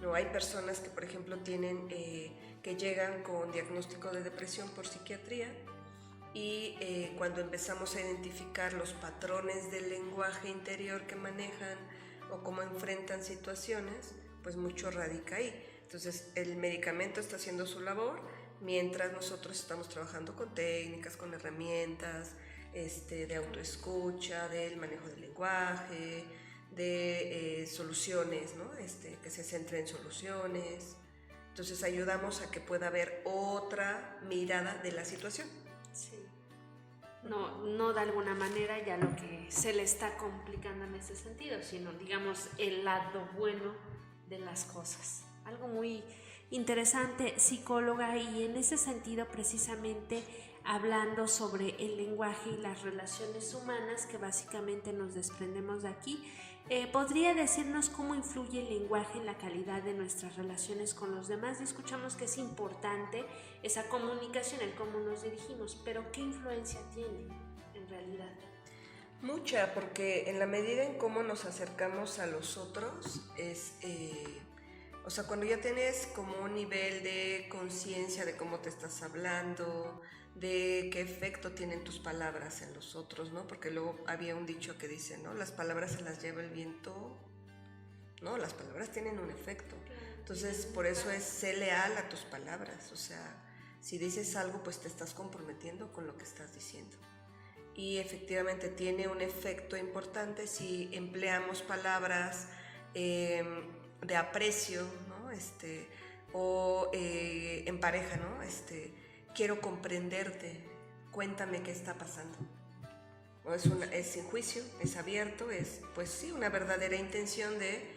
No, hay personas que, por ejemplo, tienen, que llegan con diagnóstico de depresión por psiquiatría y cuando empezamos a identificar los patrones del lenguaje interior que manejan o cómo enfrentan situaciones, pues mucho radica ahí. Entonces el medicamento está haciendo su labor mientras nosotros estamos trabajando con técnicas, con herramientas de autoescucha, del manejo del lenguaje, de soluciones, ¿no? Que se centre en soluciones. Entonces ayudamos a que pueda haber otra mirada de la situación. Sí. No de alguna manera ya lo que se le está complicando en ese sentido, sino digamos el lado bueno de las cosas. Algo muy interesante, psicóloga, y en ese sentido precisamente hablando sobre el lenguaje y las relaciones humanas, que básicamente nos desprendemos de aquí, ¿podría decirnos cómo influye el lenguaje en la calidad de nuestras relaciones con los demás? Y escuchamos que es importante esa comunicación, el cómo nos dirigimos, pero ¿qué influencia tiene en realidad? Mucha, porque en la medida en cómo nos acercamos a los otros o sea, cuando ya tienes como un nivel de conciencia de cómo te estás hablando, de qué efecto tienen tus palabras en los otros, ¿no? Porque luego había un dicho que dice, ¿no? Las palabras se las lleva el viento. No, las palabras tienen un efecto. Entonces, por eso es sé leal a tus palabras. O sea, si dices algo, pues te estás comprometiendo con lo que estás diciendo. Y efectivamente tiene un efecto importante si empleamos palabras de aprecio, ¿no? O en pareja, ¿no? Quiero comprenderte, cuéntame qué está pasando. ¿No? Es sin juicio, es abierto, es, pues sí, una verdadera intención de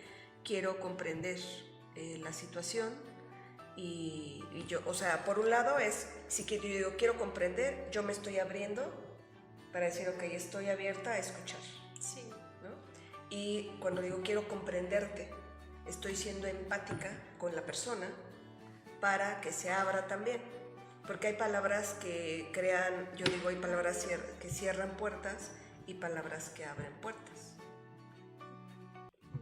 quiero comprender la situación y yo, o sea, por un lado es, si yo digo quiero comprender, yo me estoy abriendo para decir, ok, estoy abierta a escuchar. Sí. ¿No? Y cuando digo quiero comprenderte, estoy siendo empática con la persona para que se abra también. Porque hay palabras que crean, yo digo, hay palabras que cierran puertas y palabras que abren puertas.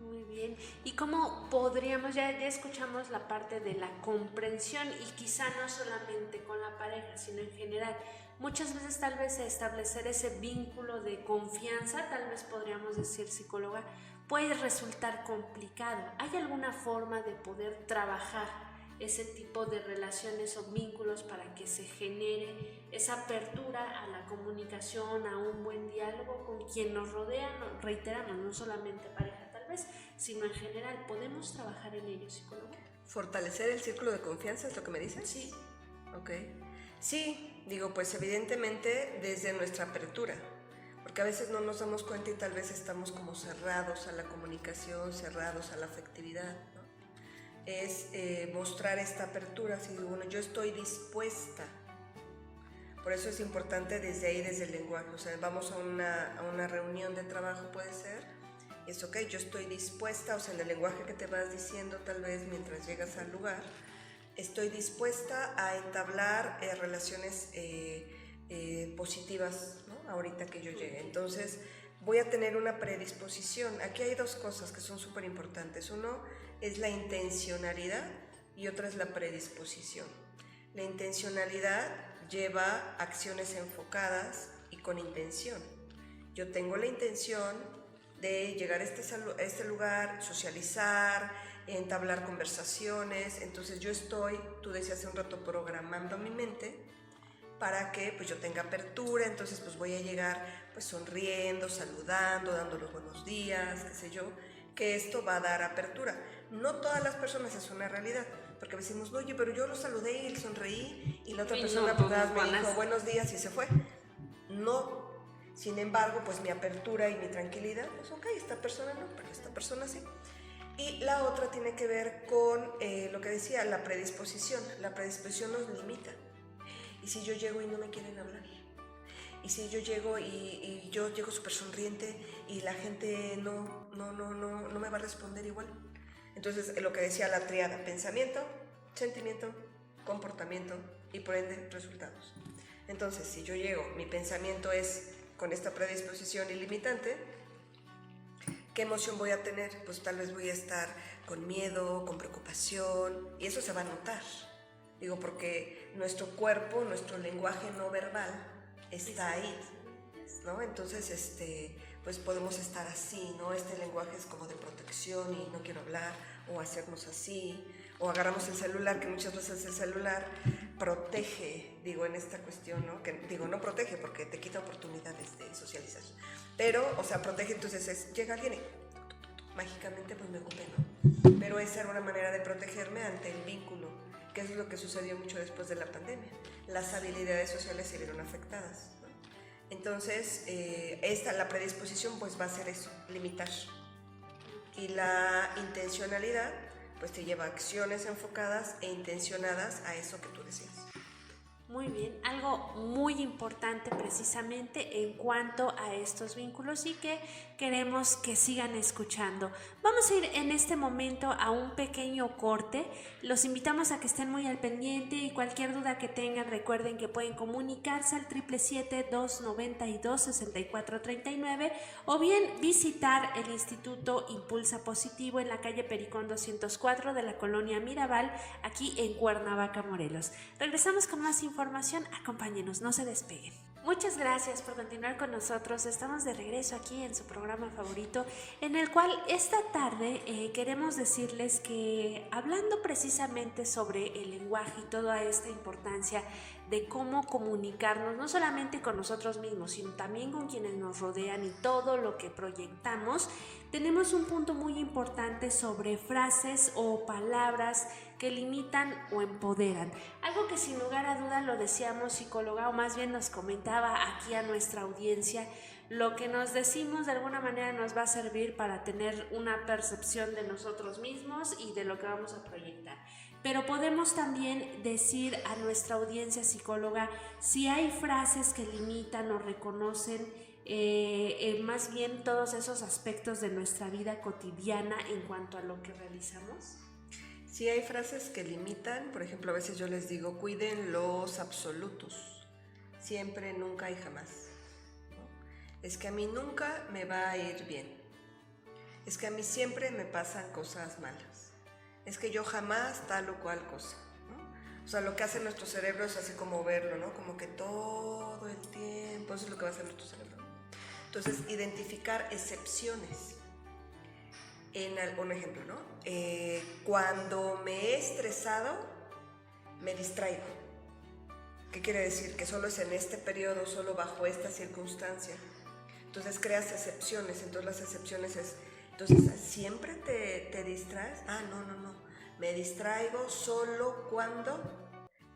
Muy bien. ¿Y cómo podríamos, ya escuchamos la parte de la comprensión y quizá no solamente con la pareja, sino en general? Muchas veces tal vez establecer ese vínculo de confianza, tal vez podríamos decir, psicóloga, puede resultar complicado. ¿Hay alguna forma de poder trabajar ese tipo de relaciones o vínculos para que se genere esa apertura a la comunicación, a un buen diálogo con quien nos rodea? No, reiteramos, no solamente pareja tal vez, sino en general. ¿Podemos trabajar en ello, psicóloga? ¿Fortalecer el círculo de confianza es lo que me dices? Sí. Ok. Sí, digo, pues evidentemente desde nuestra apertura, porque a veces no nos damos cuenta y tal vez estamos como cerrados a la comunicación, cerrados a la afectividad, ¿no? Es mostrar esta apertura, así digo, bueno, yo estoy dispuesta. Por eso es importante desde ahí, desde el lenguaje. O sea, vamos a una reunión de trabajo, puede ser, y es ok, yo estoy dispuesta, o sea, en el lenguaje que te vas diciendo tal vez mientras llegas al lugar, estoy dispuesta a entablar relaciones positivas, ¿no? Ahorita que yo llegue. Entonces, voy a tener una predisposición. Aquí hay dos cosas que son súper importantes. Uno es la intencionalidad y otra es la predisposición. La intencionalidad lleva acciones enfocadas y con intención. Yo tengo la intención de llegar a este lugar, socializar, entablar conversaciones, entonces yo estoy, tú decías hace un rato, programando mi mente para que pues yo tenga apertura, entonces pues voy a llegar pues sonriendo, saludando, dando los buenos días, qué sé yo, que esto va a dar apertura. No todas las personas es una realidad, porque decimos, oye, pero yo lo saludé y le sonreí y la otra persona pues me dijo buenos días y se fue. No, sin embargo, pues mi apertura y mi tranquilidad, pues ok, esta persona no, pero esta persona sí. Y la otra tiene que ver con lo que decía, la predisposición. La predisposición nos limita. Y si yo llego y no me quieren hablar, y si yo llego y yo llego súper sonriente y la gente no me va a responder igual. Entonces, lo que decía la tríada, pensamiento, sentimiento, comportamiento y por ende resultados. Entonces, si yo llego, mi pensamiento es con esta predisposición ilimitante, ¿qué emoción voy a tener? Pues tal vez voy a estar con miedo, con preocupación, y eso se va a notar. Digo, porque nuestro cuerpo, nuestro lenguaje no verbal está ahí, ¿no? Entonces, pues podemos estar así, ¿no? Este lenguaje es como de protección y no quiero hablar, o hacernos así, o agarramos el celular, que muchas veces el celular protege, digo, en esta cuestión, ¿no? Que digo, no protege porque te quita oportunidades de socializar, pero, o sea, protege, entonces llega alguien y mágicamente pues me ocupé, ¿no? Pero esa era una manera de protegerme ante el vínculo, que es lo que sucedió mucho después de la pandemia. Las habilidades sociales se vieron afectadas, ¿no? Entonces, la predisposición pues va a ser eso, limitar. Y la intencionalidad pues te lleva a acciones enfocadas e intencionadas a eso que tú decías. Muy bien, algo muy importante precisamente en cuanto a estos vínculos y que queremos que sigan escuchando. Vamos a ir en este momento a un pequeño corte. Los invitamos a que estén muy al pendiente y cualquier duda que tengan recuerden que pueden comunicarse al 777-292-6439 o bien visitar el Instituto Impulsa Positivo en la calle Pericón 204 de la colonia Mirabal, aquí en Cuernavaca, Morelos. Regresamos con más información, acompáñenos, no se despeguen. Muchas gracias por continuar con nosotros. Estamos de regreso aquí en su programa favorito, en el cual esta tarde queremos decirles que hablando precisamente sobre el lenguaje y toda esta importancia de cómo comunicarnos, no solamente con nosotros mismos, sino también con quienes nos rodean y todo lo que proyectamos, tenemos un punto muy importante sobre frases o palabras que limitan o empoderan. Algo que sin lugar a duda lo decíamos psicóloga, o más bien nos comentaba aquí a nuestra audiencia, lo que nos decimos de alguna manera nos va a servir para tener una percepción de nosotros mismos y de lo que vamos a proyectar. Pero podemos también decir a nuestra audiencia psicóloga si hay frases que limitan o reconocen más bien todos esos aspectos de nuestra vida cotidiana en cuanto a lo que realizamos. Sí, hay frases que limitan, por ejemplo, a veces yo les digo, cuiden los absolutos, siempre, nunca y jamás, ¿no? Es que a mí nunca me va a ir bien, es que a mí siempre me pasan cosas malas, es que yo jamás tal o cual cosa, ¿no? O sea, lo que hace nuestro cerebro es así como verlo, ¿no? Como que todo el tiempo, eso es lo que va a hacer nuestro cerebro. Entonces, identificar excepciones. Un ejemplo, ¿no? Cuando me he estresado, me distraigo. ¿Qué quiere decir? Que solo es en este periodo, solo bajo esta circunstancia. Entonces creas excepciones. Entonces las excepciones es, entonces ¿siempre te distraes? Ah, no. Me distraigo solo cuando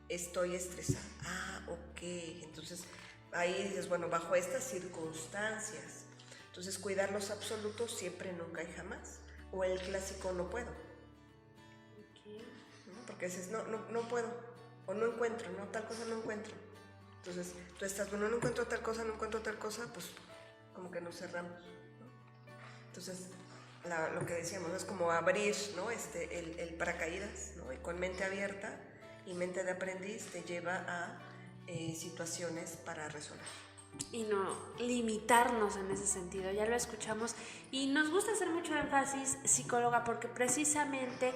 estoy estresada. Ah, ok. Entonces ahí dices, bueno, bajo estas circunstancias. Entonces cuidar los absolutos siempre, nunca y jamás. O el clásico no puedo. Okay. ¿No? Porque dices, no puedo. O no encuentro, ¿no? Tal cosa no encuentro. Entonces tú estás, bueno, no encuentro tal cosa, pues como que nos cerramos, ¿no? Entonces lo que decíamos es como abrir, ¿no? El paracaídas, ¿no? Y con mente abierta y mente de aprendiz te lleva a situaciones para resolver. y no limitarnos en ese sentido. Ya lo escuchamos y nos gusta hacer mucho énfasis, psicóloga, porque precisamente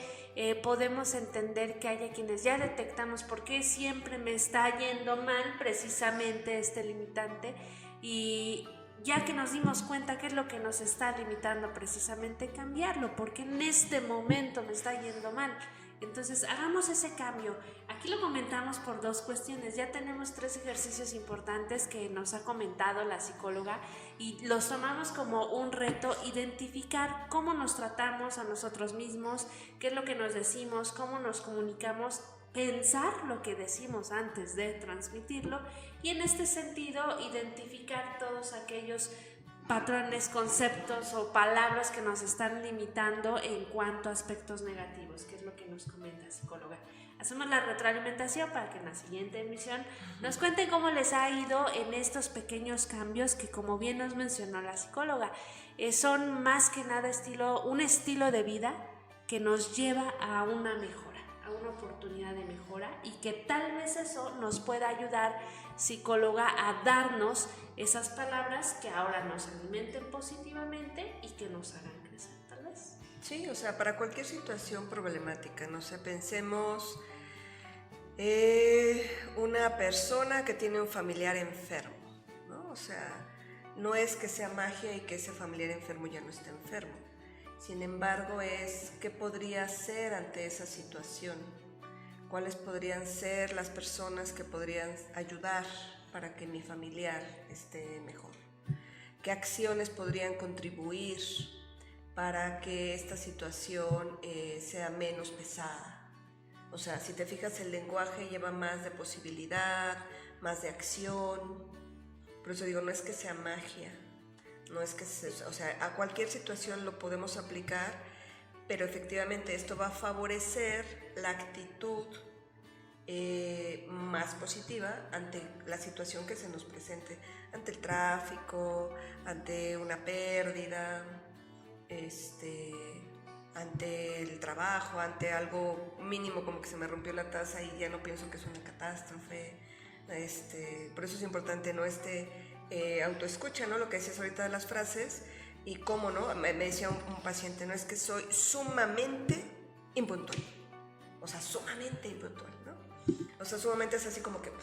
podemos entender que haya quienes ya detectamos por qué siempre me está yendo mal precisamente este limitante, y ya que nos dimos cuenta qué es lo que nos está limitando, precisamente cambiarlo, porque en este momento me está yendo mal. Entonces hagamos ese cambio. Aquí lo comentamos por dos cuestiones. Ya tenemos 3 ejercicios importantes que nos ha comentado la psicóloga y los tomamos como un reto: identificar cómo nos tratamos a nosotros mismos, qué es lo que nos decimos, cómo nos comunicamos, pensar lo que decimos antes de transmitirlo, y en este sentido identificar todos aquellos patrones, conceptos o palabras que nos están limitando en cuanto a aspectos negativos, que es lo que nos comenta la psicóloga. Hacemos la retroalimentación para que en la siguiente emisión nos cuenten cómo les ha ido en estos pequeños cambios que, como bien nos mencionó la psicóloga, son más que nada un estilo de vida que nos lleva a una mejora, a una oportunidad de mejora, y que tal vez eso nos pueda ayudar, psicóloga, a darnos esas palabras que ahora nos alimenten positivamente y que nos hagan crecer, tal vez. Sí, o sea, para cualquier situación problemática, no sé, pensemos una persona que tiene un familiar enfermo, ¿no? O sea, no es que sea magia y que ese familiar enfermo ya no esté enfermo. Sin embargo, es qué podría hacer ante esa situación, cuáles podrían ser las personas que podrían ayudar para que mi familiar esté mejor, qué acciones podrían contribuir para que esta situación sea menos pesada. O sea, si te fijas, el lenguaje lleva más de posibilidad, más de acción. Por eso digo, no es que sea magia, no es que o sea, a cualquier situación lo podemos aplicar, pero efectivamente esto va a favorecer la actitud más positiva ante la situación que se nos presente, ante el tráfico, ante una pérdida, ante el trabajo, ante algo mínimo como que se me rompió la taza y ya no pienso que es una catástrofe. Por eso es importante, ¿no? Autoescucha, ¿no? Lo que decías ahorita de las frases, y cómo, ¿no? Me decía un paciente, ¿no? Es que soy sumamente impuntual. O sea, sumamente impuntual, ¿no? O sea, sumamente es así como que, ¿no?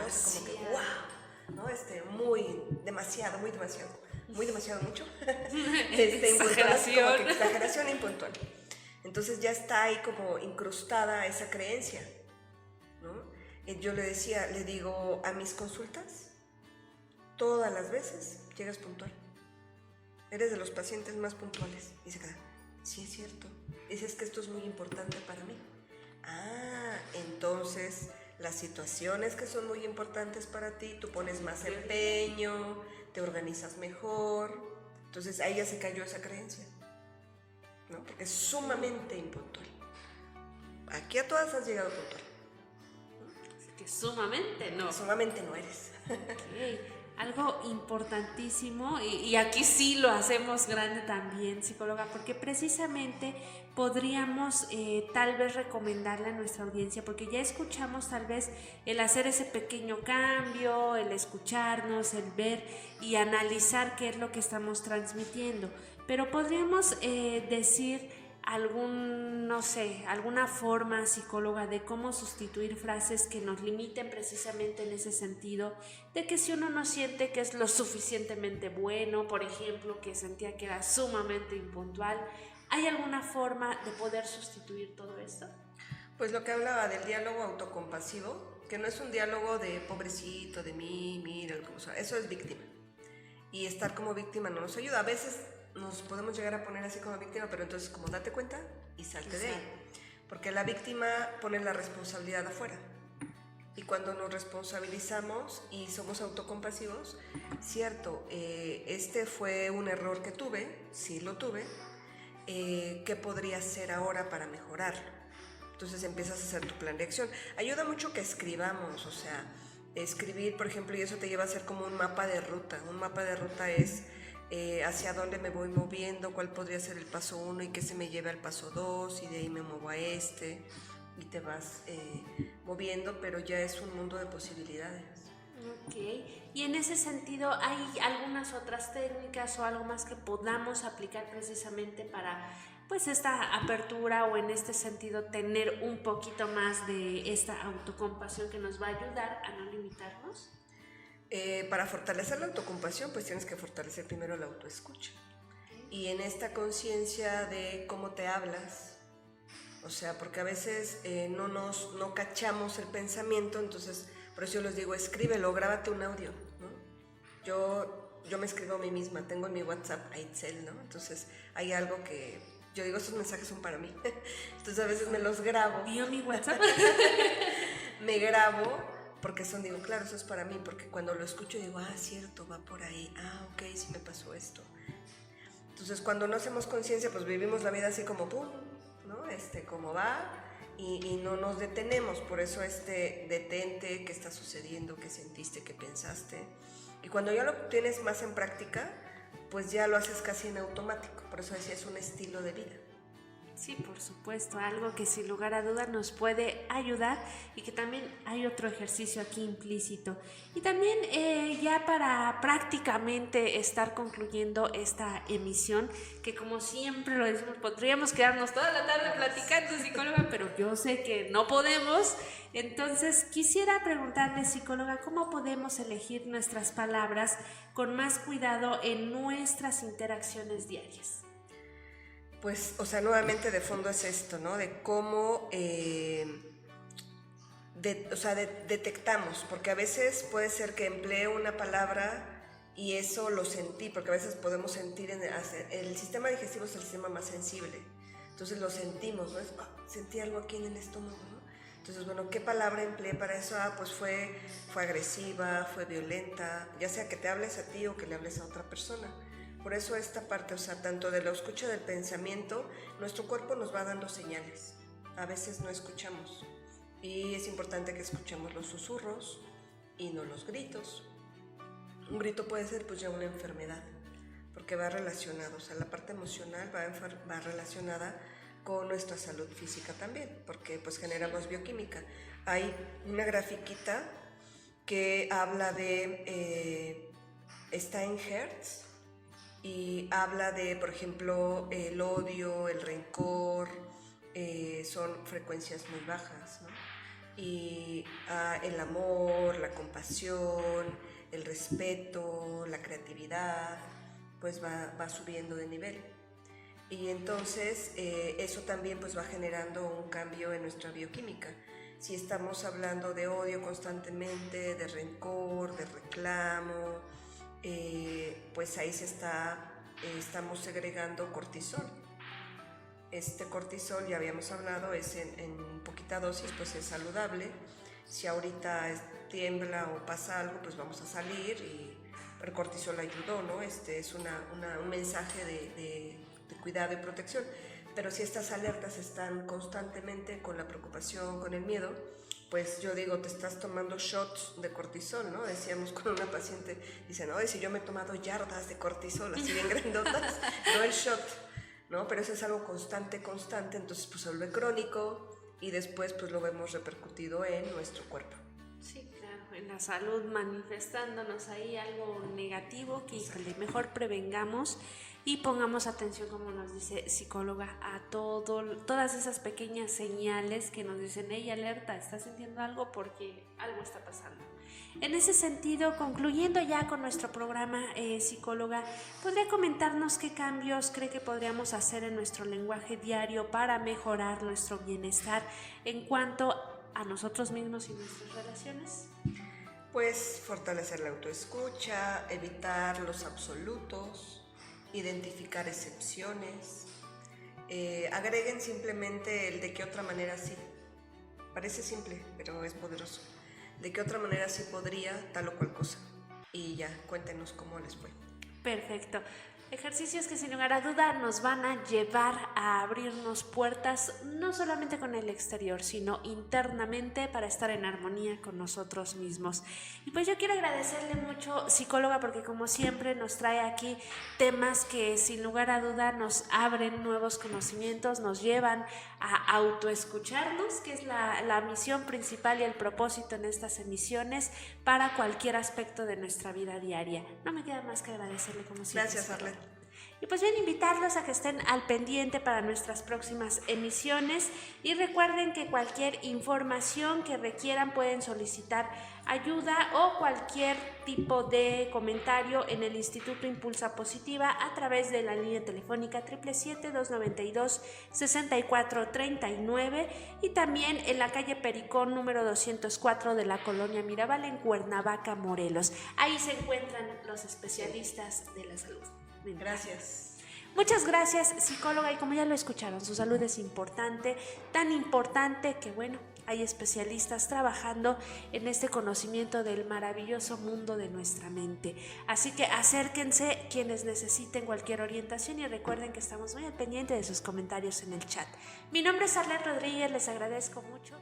Es como que, wow, ¿no? Demasiado mucho. Exageración. Como que exageración impuntual. Entonces ya está ahí como incrustada esa creencia, ¿no? Yo le digo, a mis consultas, todas las veces llegas puntual. Eres de los pacientes más puntuales. Y se queda, sí, es cierto. Dices que esto es muy importante para mí. Entonces las situaciones que son muy importantes para ti, tú pones más empeño, te organizas mejor. Entonces ahí ya se cayó esa creencia, ¿no? Porque es sumamente impuntual. Aquí a todas has llegado puntual. Que sumamente no. Sumamente no eres. Okay. Algo importantísimo, y aquí sí lo hacemos grande también, psicóloga, porque precisamente podríamos tal vez recomendarle a nuestra audiencia, porque ya escuchamos tal vez el hacer ese pequeño cambio, el escucharnos, el ver y analizar qué es lo que estamos transmitiendo, pero podríamos decir alguna forma, psicóloga, de cómo sustituir frases que nos limiten precisamente en ese sentido, de que si uno no siente que es lo suficientemente bueno, por ejemplo, que sentía que era sumamente impuntual, ¿hay alguna forma de poder sustituir todo esto? Pues lo que hablaba del diálogo autocompasivo, que no es un diálogo de pobrecito, de mí, mira, eso es víctima. Y estar como víctima no nos ayuda. A veces nos podemos llegar a poner así como víctima, pero entonces como date cuenta y salte de ahí. Porque la víctima pone la responsabilidad afuera. Y cuando nos responsabilizamos y somos autocompasivos, cierto, este fue un error que tuve, sí lo tuve, ¿qué podría hacer ahora para mejorar? Entonces empiezas a hacer tu plan de acción. Ayuda mucho que escribamos, o sea, escribir, por ejemplo, y eso te lleva a hacer como un mapa de ruta. Un mapa de ruta es hacia dónde me voy moviendo, cuál podría ser el paso 1 y que se me lleve al paso 2, y de ahí me muevo a y te vas moviendo, pero ya es un mundo de posibilidades. Ok, y en ese sentido, ¿hay algunas otras técnicas o algo más que podamos aplicar precisamente para pues esta apertura o en este sentido tener un poquito más de esta autocompasión que nos va a ayudar a no limitarnos? Para fortalecer la autocompasión, pues tienes que fortalecer primero la autoescucha. Y en esta conciencia de cómo te hablas, o sea, porque a veces no cachamos el pensamiento, entonces por eso yo les digo, escríbelo, grábate un audio, ¿no? Yo me escribo a mí misma, tengo en mi WhatsApp a Itzel, ¿no? Entonces hay algo que yo digo, estos mensajes son para mí. Entonces a veces me los grabo. ¿Vio mi WhatsApp? Me grabo porque digo, claro, eso es para mí, porque cuando lo escucho digo, cierto, va por ahí, ok, sí me pasó esto. Entonces cuando no hacemos conciencia, pues vivimos la vida así como pum, ¿no? Como va y no nos detenemos, por eso detente, qué está sucediendo, qué sentiste, qué pensaste. Y cuando ya lo tienes más en práctica, pues ya lo haces casi en automático, por eso decía, es un estilo de vida. Sí, por supuesto, algo que sin lugar a dudas nos puede ayudar y que también hay otro ejercicio aquí implícito. Y también ya para prácticamente estar concluyendo esta emisión, que como siempre lo decimos, podríamos quedarnos toda la tarde platicando, psicóloga, pero yo sé que no podemos. Entonces quisiera preguntarle, psicóloga, ¿cómo podemos elegir nuestras palabras con más cuidado en nuestras interacciones diarias? Pues, o sea, nuevamente de fondo es esto, ¿no? De cómo, detectamos, porque a veces puede ser que emplee una palabra y eso lo sentí, porque a veces podemos sentir, el sistema digestivo es el sistema más sensible, entonces lo sentimos, ¿no? Sentí algo aquí en el estómago, ¿no? Entonces, bueno, ¿qué palabra empleé para eso? Pues fue agresiva, fue violenta, ya sea que te hables a ti o que le hables a otra persona. Por eso esta parte, o sea, tanto de la escucha del pensamiento, nuestro cuerpo nos va dando señales. A veces no escuchamos. Y es importante que escuchemos los susurros y no los gritos. Un grito puede ser pues ya una enfermedad, porque va relacionado, o sea, la parte emocional va relacionada con nuestra salud física también, porque pues generamos bioquímica. Hay una grafiquita que habla de Steinhertz, y habla de, por ejemplo, el odio, el rencor, son frecuencias muy bajas, ¿no? Y el amor, la compasión, el respeto, la creatividad, pues va subiendo de nivel. Y entonces eso también pues va generando un cambio en nuestra bioquímica. Si estamos hablando de odio constantemente, de rencor, de reclamo, pues ahí estamos segregando cortisol. Este cortisol, ya habíamos hablado, es en poquita dosis, pues es saludable. Si ahorita tiembla o pasa algo, pues vamos a salir y el cortisol ayudó, ¿no? Es un mensaje de cuidado y protección. Pero si estas alertas están constantemente con la preocupación, con el miedo, pues yo digo, te estás tomando shots de cortisol, ¿no? Decíamos con una paciente, dice, no, si yo me he tomado yardas de cortisol, así bien grandotas, no el shot, ¿no? Pero eso es algo constante, entonces pues se vuelve crónico y después pues lo vemos repercutido en nuestro cuerpo. Sí, claro, en la salud manifestándonos ahí algo negativo que mejor prevengamos y pongamos atención, como nos dice psicóloga, a todas esas pequeñas señales que nos dicen, hey, alerta, estás sintiendo algo porque algo está pasando. En ese sentido, concluyendo ya con nuestro programa, psicóloga, ¿podría comentarnos qué cambios cree que podríamos hacer en nuestro lenguaje diario para mejorar nuestro bienestar en cuanto a nosotros mismos y nuestras relaciones? Pues fortalecer la autoescucha, evitar los absolutos, identificar excepciones, agreguen simplemente el de qué otra manera sí. Parece simple, pero es poderoso. De qué otra manera sí podría tal o cual cosa. Y ya, cuéntenos cómo les fue. Perfecto. Ejercicios que sin lugar a duda nos van a llevar a abrirnos puertas, no solamente con el exterior, sino internamente para estar en armonía con nosotros mismos. Y pues yo quiero agradecerle mucho, psicóloga, porque como siempre nos trae aquí temas que sin lugar a duda nos abren nuevos conocimientos, nos llevan a autoescucharnos, que es la misión principal y el propósito en estas emisiones para cualquier aspecto de nuestra vida diaria. No me queda más que agradecerle como siempre. Gracias, Arlet. Y pues bien, invitarlos a que estén al pendiente para nuestras próximas emisiones y recuerden que cualquier información que requieran pueden solicitar ayuda o cualquier tipo de comentario en el Instituto Impulsa Positiva a través de la línea telefónica 777-292-6439 y también en la calle Pericón número 204 de la colonia Mirabal en Cuernavaca, Morelos. Ahí se encuentran los especialistas de la salud. Gracias. Muchas gracias, psicóloga, y como ya lo escucharon, su salud es importante, tan importante que bueno, hay especialistas trabajando en este conocimiento del maravilloso mundo de nuestra mente. Así que acérquense quienes necesiten cualquier orientación y recuerden que estamos muy al pendiente de sus comentarios en el chat. Mi nombre es Arlet Rodríguez, les agradezco mucho.